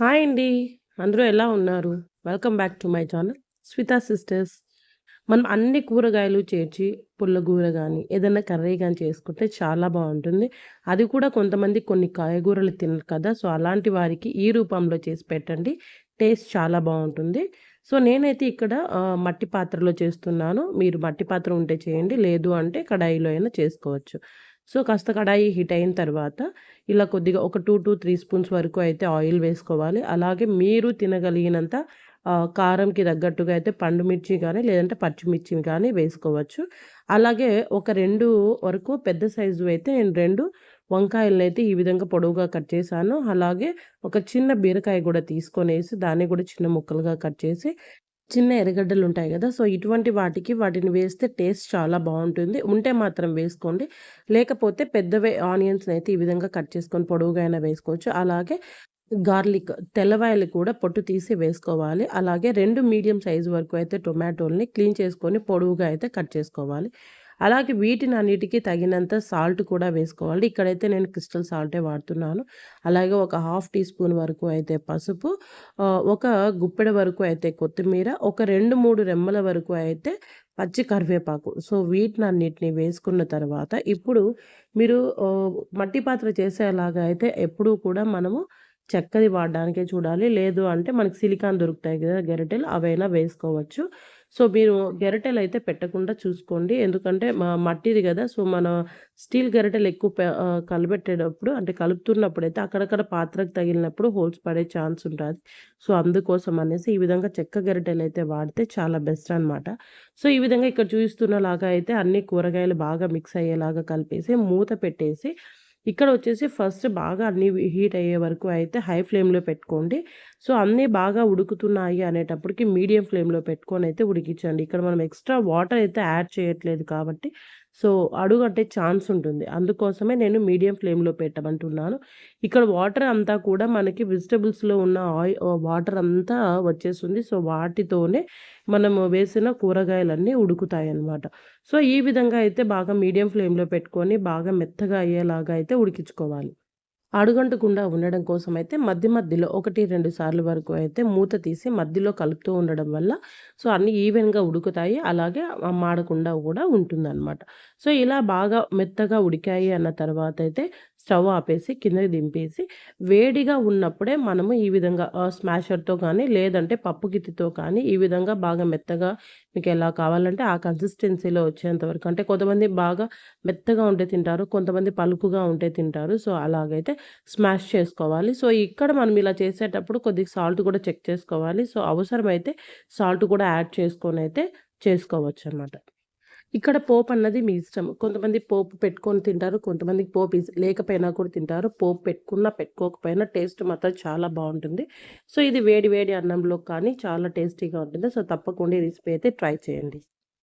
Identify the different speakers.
Speaker 1: Hi అండి. అందరూ ఎలా ఉన్నారు? Welcome back to my channel Swita sisters. మనం అన్ని కూరగాయలు చేర్చి పుల్లగూర గానీ, ఏదన్నా కర్రీ గానీ చేసుకుంటే చాలా బావుంటుంది. అది కూడా కొంతమంది కొన్ని కాయగూరలు తినరు కదా! సో, అలాంటి వారికి ఈ రూపంలో చేసి పెట్టండి. టేస్ట్ చాలా బావుంటుంది. సో, నేనైతే ఇక్కడ మట్టి పాత్రలో చేస్తున్నాను. మీరు మట్టి పాత్ర ఉంటే చేయండి. లేదు అంటే కడాయిలో అయినా చేసుకోవచ్చు. సో, కాస్త కడాయి హీట్ అయిన తర్వాత ఇలా కొద్దిగా ఒక 2-3 స్పూన్స్ వరకు అయితే ఆయిల్ వేసుకోవాలి. అలాగే మీరు తినగలిగినంత కారంకి తగ్గట్టుగా అయితే పండు మిర్చి గానీ, లేదంటే పచ్చిమిర్చి గానీ వేసుకోవచ్చు. అలాగే ఒక 2 వరకు పెద్ద సైజువి అయితే నేను 2 వంకాయలనైతే ఈ విధంగా పొడవుగా కట్ చేశాను. అలాగే ఒక చిన్న బీరకాయ గూడా తీసుకొనేసి దాన్ని గూడా చిన్న ముక్కలుగా కట్ చేసి చిన్న ఎర్రగడ్డలుంటాయి గదా! సో, ఇటువంటి వాటిని వేస్తే టేస్ట్ చాలా బావుంటుంది. ఉంటే మాత్రం వేసుకోండి. లేకపోతే పెద్దవే ఆనియన్స్‌నైతే ఈ విధంగా కట్ చేసుకొని పొడవుగా అయినా వేసుకోవచ్చు. అలాగే గార్లిక్ తెల్లవాయలు కూడా పొట్టు తీసి వేసుకోవాలి. అలాగే 2 మీడియం సైజ్ వరకు అయితే టొమాటోల్ని క్లీన్ చేసుకొని పొడవుగా అయితే కట్ చేసుకోవాలి. అలాగే వీటినన్నిటికి తగినంత సాల్ట్ కూడా వేసుకోవాలి. ఇక్కడైతే నేను క్రిస్టల్ సాల్టే వాడుతున్నాను. అలాగే ఒక హాఫ్ టీ స్పూన్ వరకు అయితే పసుపు, ఒక గుప్పెడ వరకు అయితే కొత్తిమీర, ఒక 2, 3 రెమ్మల వరకు అయితే పచ్చి కరివేపాకు. సో, వీటినన్నిటిని వేసుకున్న తర్వాత ఇప్పుడు మీరు మట్టి పాత్ర చేసేలాగా అయితే ఎప్పుడూ కూడా మనము చెక్కది వాడడానికే చూడాలి. లేదు అంటే మనకి సిలికాన్ దొరుకుతాయి గదా! గెరిటెలు అవైనా వేసుకోవచ్చు. సో, మీరు గెరిటెలయితే పెట్టకుండా చూసుకోండి. ఎందుకంటే మట్టిది గదా! సో, మన స్టీల్ గరిటెలు ఎక్కువ కలబెట్టేటప్పుడు అంటే కలుపుతున్నప్పుడైతే అక్కడక్కడ పాత్రకు తగిలినప్పుడు హోల్స్ పడే ఛాన్స్ ఉంటాది. సో, అందుకోసం అనేసి ఈ విధంగా చెక్క గరిటెలయితే వాడితే చాలా బెస్ట్ అనమాట. సో, ఈ విధంగా ఇక్కడ చూస్తున్నలాగా అయితే అన్ని కూరగాయలు బాగా మిక్స్ అయ్యేలాగా కలిపేసి మూత పెట్టేసి ఇక్కడొచ్చేసి ఫస్ట్ బాగా అన్నీ హీట్ అయ్యే వరకు అయితే హై ఫ్లేమ్‌లో పెట్టుకోండి. సో, అన్నీ బాగా ఉడుకుతున్నాయి అనేటప్పటికి మీడియం ఫ్లేమ్‌లో పెట్టుకొనైతే ఉడికించండి. ఇక్కడ మనం ఎక్స్‌ట్రా వాటర్ అయితే యాడ్ చేయట్లేదు కాబట్టి, సో, అడుగంటే ఛాన్స్ ఉంటుంది. అందుకోసమే నేను మీడియం ఫ్లేమ్‌లో పెట్టమంటున్నాను. ఇక్కడ వాటర్ అంతా కూడా మనకి వెజిటబుల్స్‌లో ఉన్న వాటర్ అంతా వచ్చేస్తుంది. సో, వాటితోనే మనము వేసిన కూరగాయలన్నీ ఉడుకుతాయన్నమాట. సో, ఈ విధంగా అయితే బాగా మీడియం ఫ్లేమ్‌లో పెట్టుకొని బాగా మెత్తగా అయ్యేలాగా అయితే ఉడికించుకోవాలి. అడుగంటకుండా ఉండడం కోసమైతే మధ్య మధ్యలో 1, 2 సార్లు వరకు అయితే మూత తీసి మధ్యలో కలుపుతూ ఉండడం వల్ల సో, అన్నీ ఈవెన్‌గా ఉడుకుతాయి. అలాగే మాడకుండా కూడా ఉంటుందనమాట. సో, ఇలా బాగా మెత్తగా ఉడికాయి అన్న తర్వాతయితే స్టవ్ ఆపేసి కిందకి దింపేసి వేడిగా ఉన్నప్పుడే మనము ఈ విధంగా స్మాషర్‌తో కానీ, లేదంటే పప్పు గిత్తితో కానీ ఈ విధంగా బాగా మెత్తగా మీకెలా కావాలంటే ఆ కన్సిస్టెన్సీలో వచ్చేంత వరకు అంటే కొంతమంది బాగా మెత్తగా ఉంటే తింటారు. కొంతమంది పలుకుగా ఉంటే తింటారు. సో, అలాగైతే స్మాష్ చేసుకోవాలి. సో, ఇక్కడ మనం ఇలా చేసేటప్పుడు కొద్దిగా సాల్ట్ కూడా చెక్ చేసుకోవాలి. సో, అవసరమైతే సాల్ట్ కూడా యాడ్ చేసుకొనైతే చేసుకోవచ్చనమాట. ఇక్కడ పోపన్నది మీ ఇష్టం. కొంతమంది పోపు పెట్టుకొని తింటారు. కొంతమందికి పోపు లేకపోయినా కూడా తింటారు. పోపు పెట్టుకున్నా, పెట్టుకోకపోయినా టేస్ట్ మాత్రం చాలా బావుంటుంది. సో, ఇది వేడి వేడి అన్నంలో కానీ చాలా టేస్టీగా ఉంటుంది. సో, తప్పకుండా ఈ రెసిపీ అయితే ట్రై చేయండి.